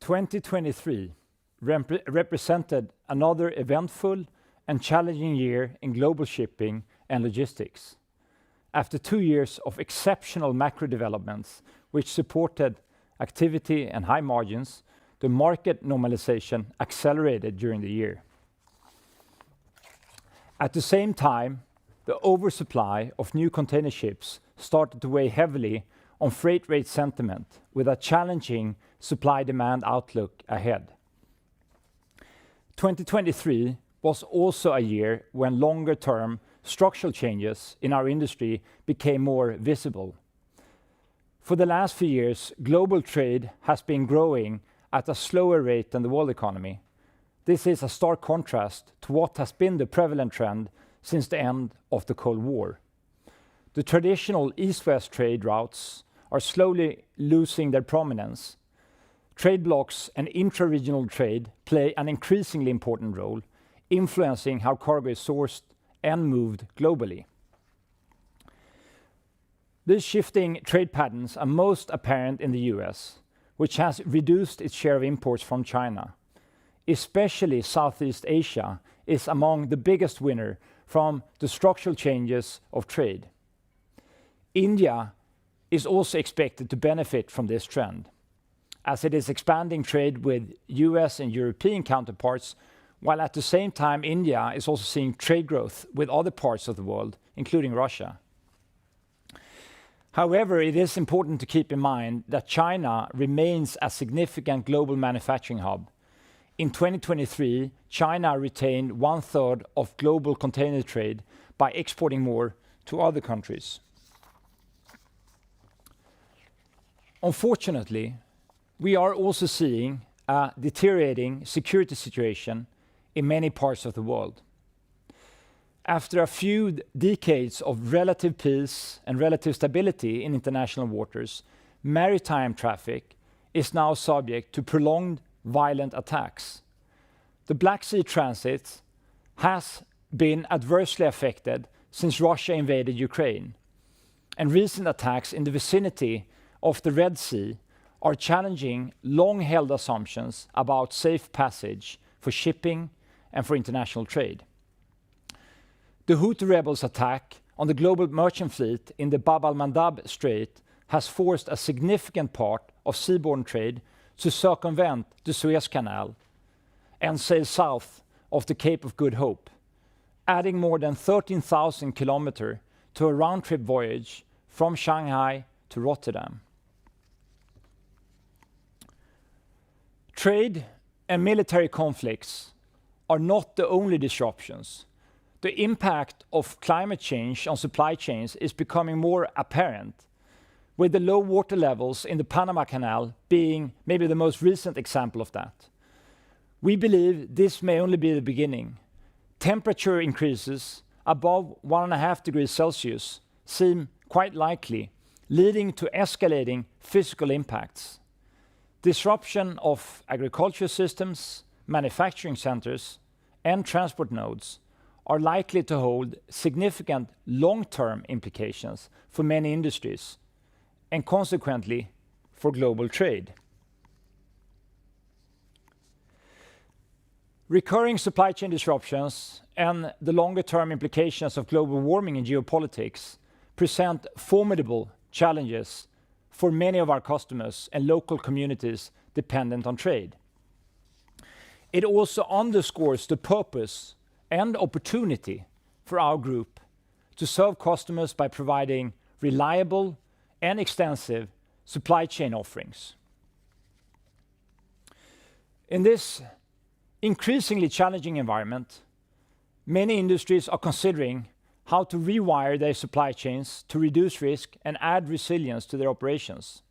2023 represented another eventful and challenging year in global shipping and logistics. After 2 years of exceptional macro developments, which supported activity and high margins, the market normalization accelerated during the year. At the same time, the oversupply of new container ships started to weigh heavily on freight rate sentiment, with a challenging supply-demand outlook ahead. 2023 was also a year when longer-term structural changes in our industry became more visible. For the last few years, global trade has been growing at a slower rate than the world economy. This is a stark contrast to what has been the prevalent trend since the end of the Cold War. The traditional east-west trade routes are slowly losing their prominence. Trade blocks and intra-regional trade play an increasingly important role, influencing how cargo is sourced and moved globally. These shifting trade patterns are most apparent in the US, which has reduced its share of imports from China. Especially Southeast Asia is among the biggest winner from the structural changes of trade. India is also expected to benefit from this trend, as it is expanding trade with US and European counterparts, while at the same time India is also seeing trade growth with other parts of the world, including Russia. However, it is important to keep in mind that China remains a significant global manufacturing hub. In 2023, China retained 1/3 of global container trade by exporting more to other countries. Unfortunately, we are also seeing a deteriorating security situation in many parts of the world. After a few decades of relative peace and relative stability in international waters, maritime traffic is now subject to prolonged violent attacks. The Black Sea transit has been adversely affected since Russia invaded Ukraine, and recent attacks in the vicinity of the Red Sea are challenging long-held assumptions about safe passage for shipping and for international trade. The Houthi rebels' attack on the global merchant fleet in the Bab al-Mandab Strait has forced a significant part of seaborne trade to circumvent the Suez Canal and sail south of the Cape of Good Hope, adding more than 13,000 kilometers to a round-trip voyage from Shanghai to Rotterdam. Trade and military conflicts are not the only disruptions. The impact of climate change on supply chains is becoming more apparent, with the low water levels in the Panama Canal being maybe the most recent example of that. We believe this may only be the beginning. Temperature increases above 1.5 degrees Celsius seem quite likely, leading to escalating physical impacts. Disruption of agriculture systems, manufacturing centers, and transport nodes are likely to hold significant long-term implications for many industries, and consequently for global trade. Recurring supply chain disruptions and the longer-term implications of global warming and geopolitics present formidable challenges for many of our customers and local communities dependent on trade. It also underscores the purpose and opportunity for our group to serve customers by providing reliable and extensive supply chain offerings. In this increasingly challenging environment, many industries are considering how to rewire their supply chains to reduce risk and add resilience to their operations.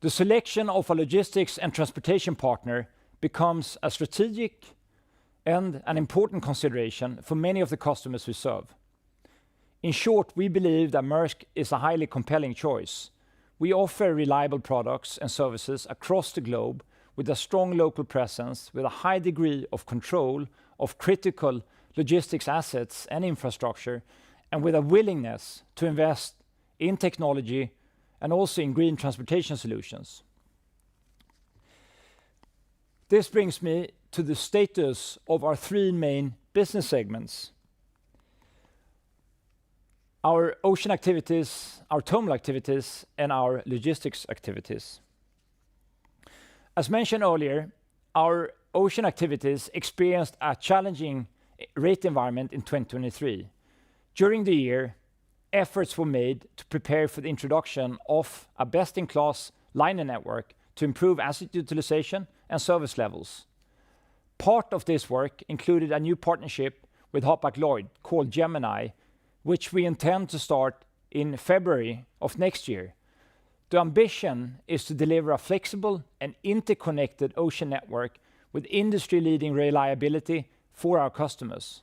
The selection of a logistics and transportation partner becomes a strategic and an important consideration for many of the customers we serve. In short, we believe that Maersk is a highly compelling choice. We offer reliable products and services across the globe with a strong local presence, with a high degree of control of critical logistics assets and infrastructure, and with a willingness to invest in technology and also in green transportation solutions. This brings me to the status of our three main business segments: our ocean activities, our terminal activities, and our logistics activities. As mentioned earlier, our ocean activities experienced a challenging rate environment in 2023. During the year, efforts were made to prepare for the introduction of a best-in-class liner network to improve asset utilization and service levels. Part of this work included a new partnership with Hapag-Lloyd called Gemini, which we intend to start in February of next year. The ambition is to deliver a flexible and interconnected ocean network with industry-leading reliability for our customers.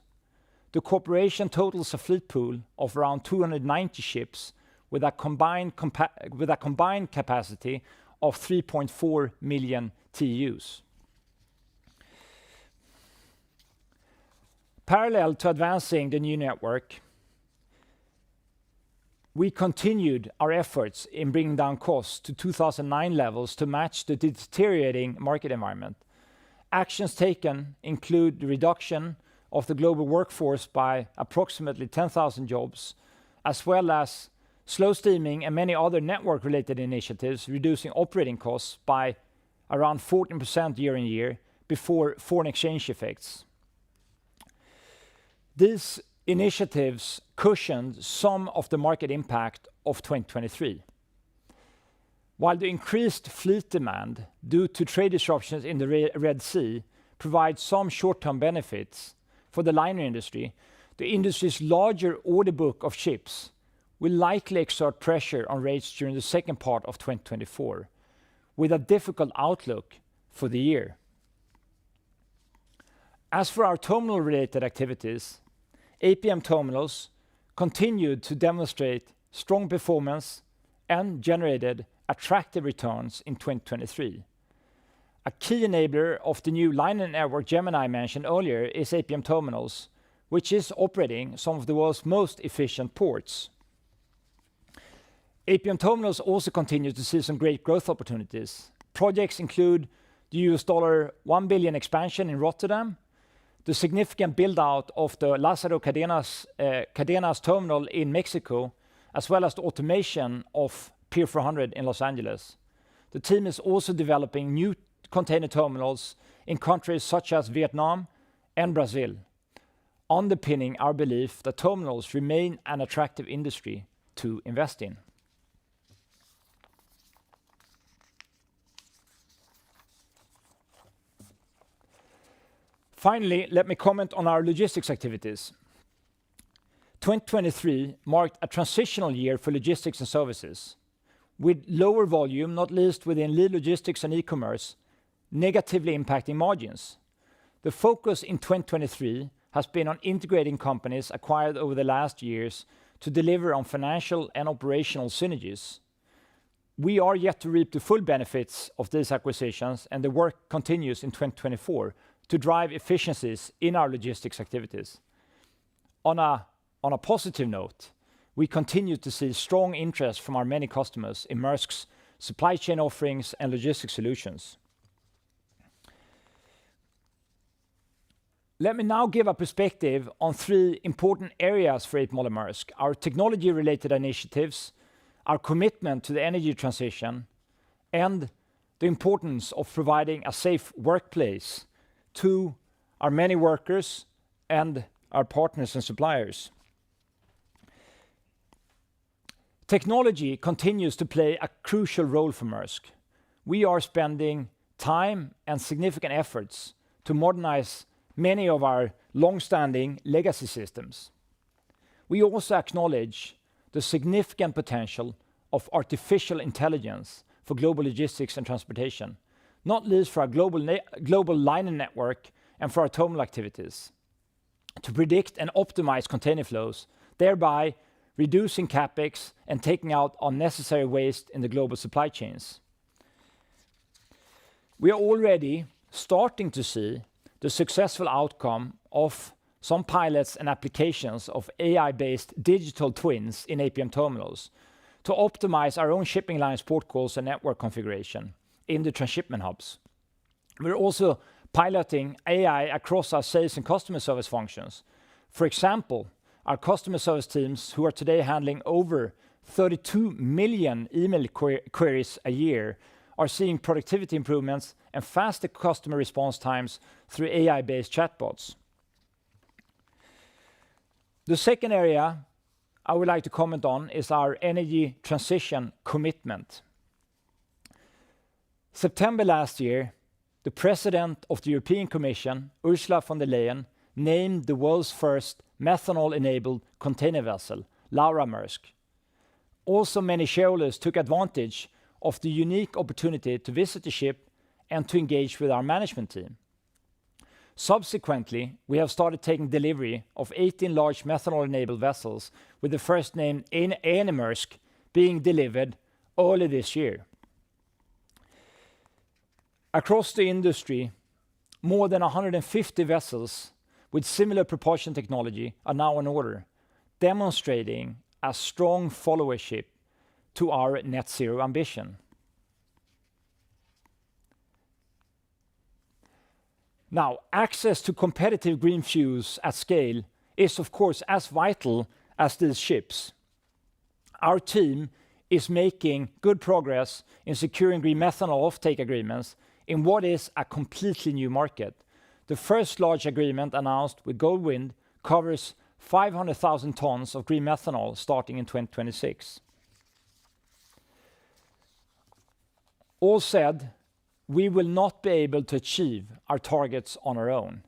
The corporation totals a fleet pool of around 290 ships with a combined capacity of 3.4 million TEUs. Parallel to advancing the new network, we continued our efforts in bringing down costs to 2009 levels to match the deteriorating market environment. Actions taken include the reduction of the global workforce by approximately 10,000 jobs, as well as slow steaming and many other network-related initiatives, reducing operating costs by around 14% year-on-year before foreign exchange effects. These initiatives cushioned some of the market impact of 2023. While the increased fleet demand due to trade disruptions in the Red Sea provides some short-term benefits for the liner industry, the industry's larger order book of ships will likely exert pressure on rates during the second part of 2024, with a difficult outlook for the year. As for our terminal-related activities, APM Terminals continued to demonstrate strong performance and generated attractive returns in 2023. A key enabler of the new liner network Gemini mentioned earlier is APM Terminals, which is operating some of the world's most efficient ports. APM Terminals also continue to see some great growth opportunities. Projects include the $1 billion expansion in Rotterdam, the significant build-out of the Lázaro Cárdenas terminal in Mexico, as well as the automation of Pier 400 in Los Angeles. The team is also developing new container terminals in countries such as Vietnam and Brazil, underpinning our belief that terminals remain an attractive industry to invest in. Finally, let me comment on our logistics activities. 2023 marked a transitional year for logistics and services, with lower volume, not least within lead logistics and e-commerce, negatively impacting margins. The focus in 2023 has been on integrating companies acquired over the last years to deliver on financial and operational synergies. We are yet to reap the full benefits of these acquisitions, and the work continues in 2024 to drive efficiencies in our logistics activities. On a positive note, we continue to see strong interest from our many customers in Maersk's supply chain offerings and logistics solutions. Let me now give a perspective on three important areas for A.P. Moller - Maersk: our technology-related initiatives, our commitment to the energy transition, and the importance of providing a safe workplace to our many workers and our partners and suppliers. Technology continues to play a crucial role for Maersk. We are spending time and significant efforts to modernize many of our long-standing legacy systems. We also acknowledge the significant potential of artificial intelligence for global logistics and transportation, not least for our global liner network and for our terminal activities, to predict and optimize container flows, thereby reducing CapEx and taking out unnecessary waste in the global supply chains. We are already starting to see the successful outcome of some pilots and applications of AI-based digital twins in APM Terminals to optimize our own shipping lines, port calls, and network configuration in the transshipment hubs. We're also piloting AI across our sales and customer service functions. For example, our customer service teams, who are today handling over 32 million email queries a year, are seeing productivity improvements and faster customer response times through AI-based chatbots. The second area I would like to comment on is our energy transition commitment. September last year, the President of the European Commission, Ursula von der Leyen, named the world's first methanol-enabled container vessel, Laura Maersk. Also, many shareholders took advantage of the unique opportunity to visit the ship and to engage with our management team. Subsequently, we have started taking delivery of 18 large methanol-enabled vessels, with the first named Maersk being delivered early this year. Across the industry, more than 150 vessels with similar propulsion technology are now on order, demonstrating a strong followership to our net zero ambition. Now, access to competitive green fuels at scale is, of course, as vital as these ships. Our team is making good progress in securing green methanol offtake agreements in what is a completely new market. The first large agreement announced with Goldwind covers 500,000 tons of green methanol starting in 2026. All said, we will not be able to achieve our targets on our own,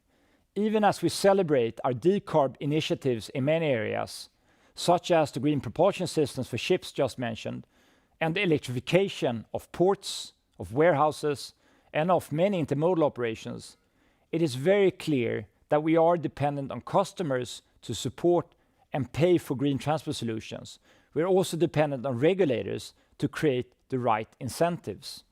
even as we celebrate our decarb initiatives in many areas, such as the green propulsion systems for ships just mentioned, and the electrification of ports, of warehouses, and of many intermodal operations. It is very clear that we are dependent on customers to support and pay for green transport solutions. We are also dependent on regulators to create the right incentives.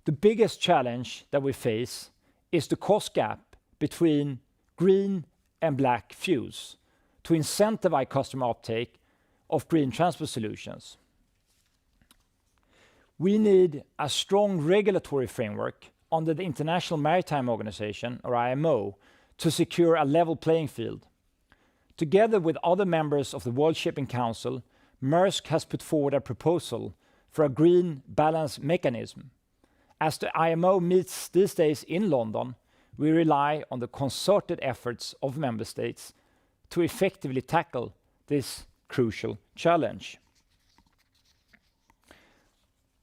The biggest challenge that we face is the cost gap between green and black fuels to incentivize customer uptake of green transport solutions. We need a strong regulatory framework under the International Maritime Organization, or IMO, to secure a level playing field. Together with other members of the World Shipping Council, Maersk has put forward a proposal for a green balance mechanism. As the IMO meets these days in London, we rely on the concerted efforts of member states to effectively tackle this crucial challenge.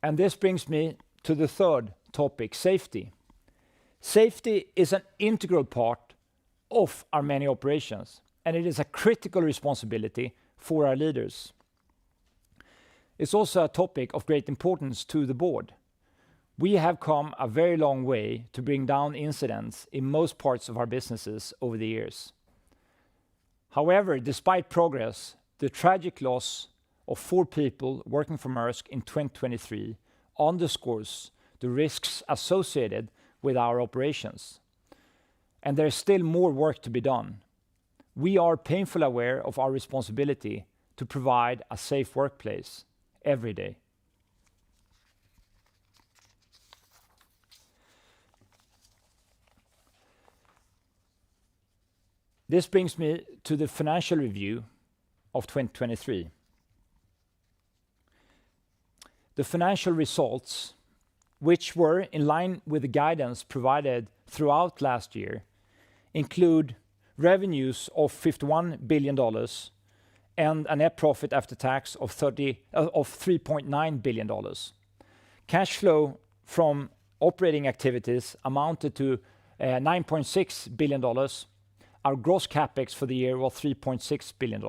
And this brings me to the third topic, safety. Safety is an integral part of our many operations, and it is a critical responsibility for our leaders. It's also a topic of great importance to the board. We have come a very long way to bring down incidents in most parts of our businesses over the years. However, despite progress, the tragic loss of 4 people working for Maersk in 2023 underscores the risks associated with our operations. And there is still more work to be done. We are painfully aware of our responsibility to provide a safe workplace every day. This brings me to the financial review of 2023. The financial results, which were in line with the guidance provided throughout last year, include revenues of $51 billion and a net profit after tax of $3.9 billion. Cash flow from operating activities amounted to $9.6 billion. Our gross capex for the year was $3.6 billion.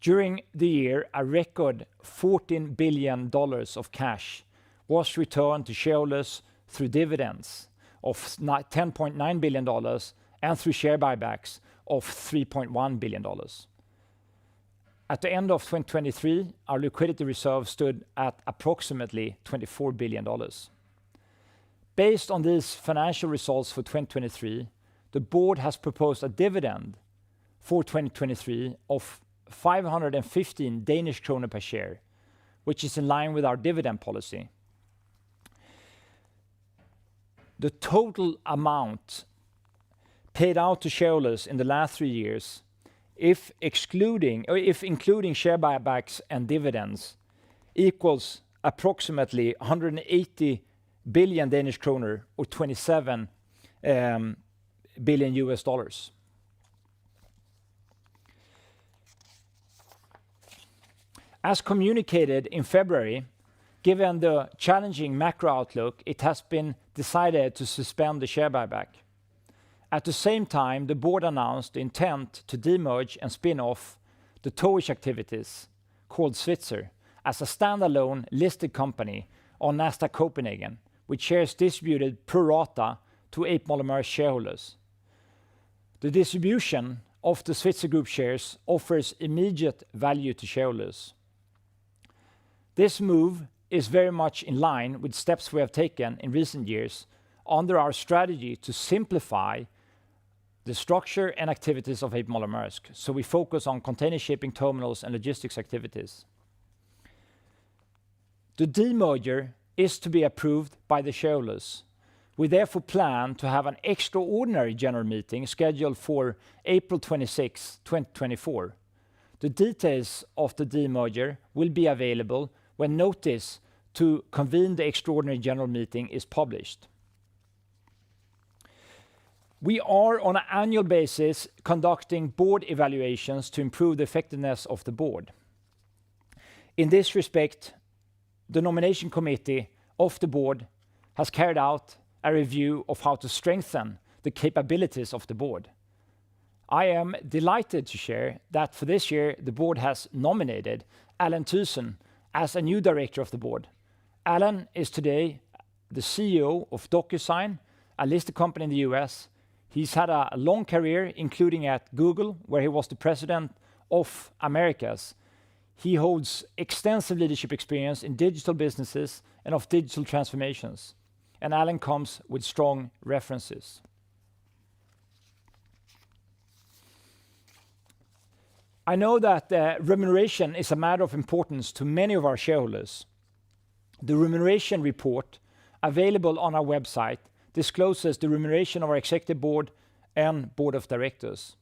During the year, a record $14 billion of cash was returned to shareholders through dividends of $10.9 billion and through share buybacks of $3.1 billion. At the end of 2023, our liquidity reserve stood at approximately $24 billion. Based on these financial results for 2023, the board has proposed a dividend for 2023 of 515 Danish kroner per share, which is in line with our dividend policy. the total amount paid out to shareholders in the last 3 years, if including share buybacks and dividends, equals approximately 180 billion Danish kroner, or $27 billion. As communicated in February, given the challenging macro outlook, it has been decided to suspend the share buyback. At the same time, the board announced the intent to demerge and spin off the towage activities, called Svitzer, as a standalone listed company on Nasdaq Copenhagen, with shares distributed pro rata to A.P. Moller - Maersk shareholders. The distribution of the Svitzer Group shares offers immediate value to shareholders. This move is very much in line with steps we have taken in recent years under our strategy to simplify the structure and activities of A.P. Moller - Maersk, so we focus on container shipping, terminals, and logistics activities. The demerger is to be approved by the shareholders. We therefore plan to have an extraordinary general meeting scheduled for April 26, 2024. The details of the demerger will be available when notice to convene the extraordinary general meeting is published. We are, on an annual basis, conducting board evaluations to improve the effectiveness of the board. In this respect, the nomination committee of the board has carried out a review of how to strengthen the capabilities of the board. I am delighted to share that for this year, the board has nominated Alan Thyssen as a new director of the board. Alan is today the CEO of DocuSign, a listed company in the US. He's had a long career, including at Google, where he was the president of Americas. He holds extensive leadership experience in digital businesses and of digital transformations, and Alan comes with strong references. I know that remuneration is a matter of importance to many of our shareholders. The remuneration report available on our website discloses the remuneration of our executive board and board of directors.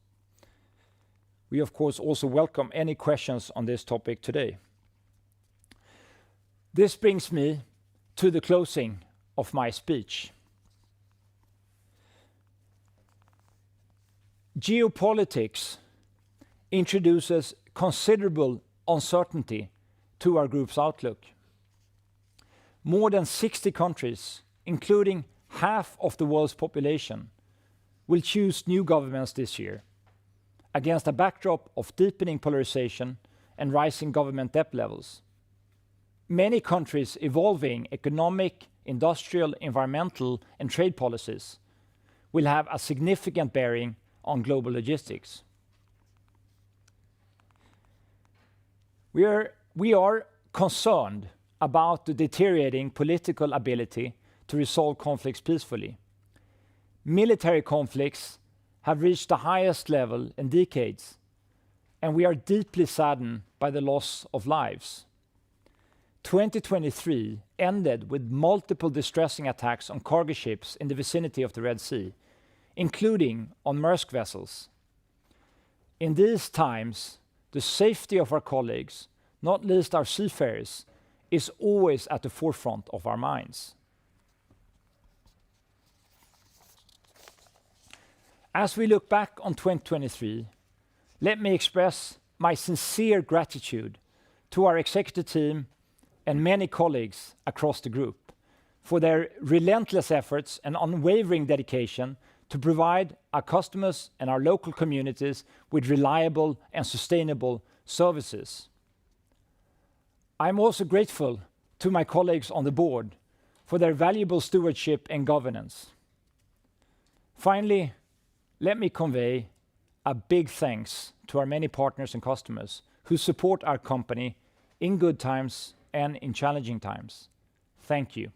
We, of course, also welcome any questions on this topic today. This brings me to the closing of my speech. Geopolitics introduces considerable uncertainty to our group's outlook. More than 60 countries, including half of the world's population, will choose new governments this year against a backdrop of deepening polarization and rising government debt levels. Many countries evolving economic, industrial, environmental, and trade policies will have a significant bearing on global logistics. We are concerned about the deteriorating political ability to resolve conflicts peacefully. Military conflicts have reached the highest level in decades, and we are deeply saddened by the loss of lives. 2023 ended with multiple distressing attacks on cargo ships in the vicinity of the Red Sea, including on Maersk vessels. In these times, the safety of our colleagues, not least our seafarers, is always at the forefront of our minds. As we look back on 2023, let me express my sincere gratitude to our executive team and many colleagues across the group for their relentless efforts and unwavering dedication to provide our customers and our local communities with reliable and sustainable services. I'm also grateful to my colleagues on the board for their valuable stewardship and governance. Finally, let me convey a big thanks to our many partners and customers who support our company in good times and in challenging times. Thank you.